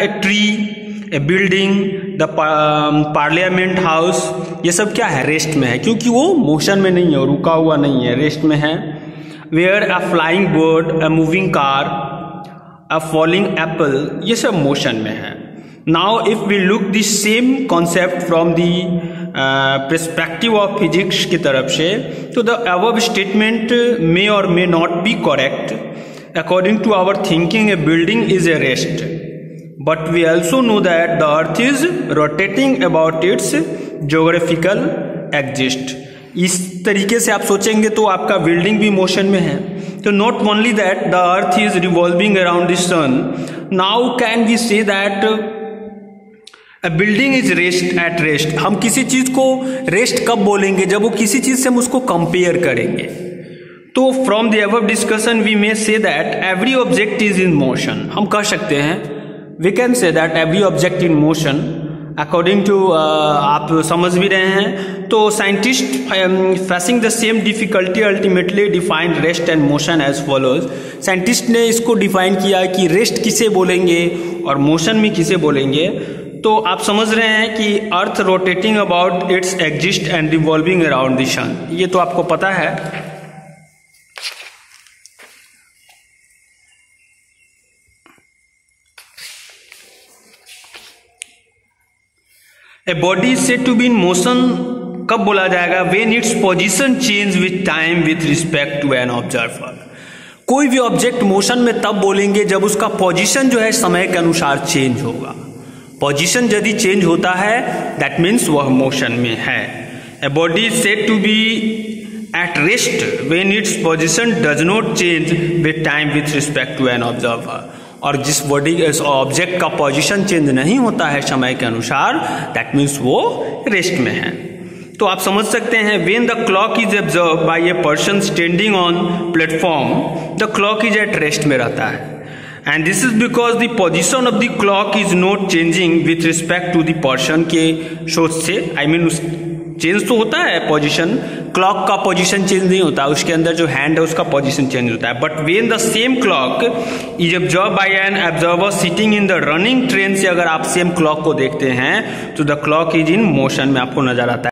A tree, A building, the parliament house, ये सब क्या है, रेस्ट में है, क्योंकि वो मोशन में नहीं है, रुका हुआ नहीं है, रेस्ट में है। Where a flying bird, a moving car, a falling apple, ये सब मोशन में है। Now if we look the same concept from the perspective of physics की तरफ से, तो the above statement may or may not be correct. According to our thinking, a building is a rest, but we also know that the earth is rotating about its geographical axis. इस तरीके से आप सोचेंगे तो आपका building भी motion में है। तो not only that the earth is revolving around the sun, now can we say that a building is rest at rest. हम किसी चीज को रेस्ट कब बोलेंगे, जब वो किसी चीज से हम उसको कंपेयर करेंगे। तो from the above discussion we may say that every object is in motion. हम कह सकते हैं, we can say that every object in motion according to, आप समझ भी रहे हैं। तो scientist facing the same difficulty ultimately define rest and motion as follows. Scientist ने इसको डिफाइन किया कि रेस्ट किसे बोलेंगे और मोशन भी किसे बोलेंगे। तो आप समझ रहे हैं कि earth rotating about its axis and revolving around the sun, ये तो आपको पता है। A body is said to be in motion कब बोला जाएगा, when its position change with time with respect to an observer. कोई भी ऑब्जेक्ट मोशन में तब बोलेंगे जब उसका पोजीशन जो है समय के अनुसार चेंज होगा। पोजीशन यदि चेंज होता है दैट मीन्स वह मोशन में है। A body is said to be at rest when its position does not change with time with respect to an observer. और जिस बॉडी ऑब्जेक्ट का पोजीशन चेंज नहीं होता है समय के अनुसार, दैट मीन्स वो रेस्ट में है। तो आप समझ सकते हैं, when the clock is observe by a person standing on platform, the clock is at rest में रहता है। And this is because the position of the clock is not changing with respect to the person के सोच से। I mean change तो होता है position, clock का पोजीशन चेंज नहीं होता, उसके अंदर जो हैंड है उसका पोजीशन चेंज होता है। But when the same clock is observe bye an observer sitting in the running train से अगर आप सेम क्लॉक को देखते हैं तो the clock is in motion में आपको नजर आता है।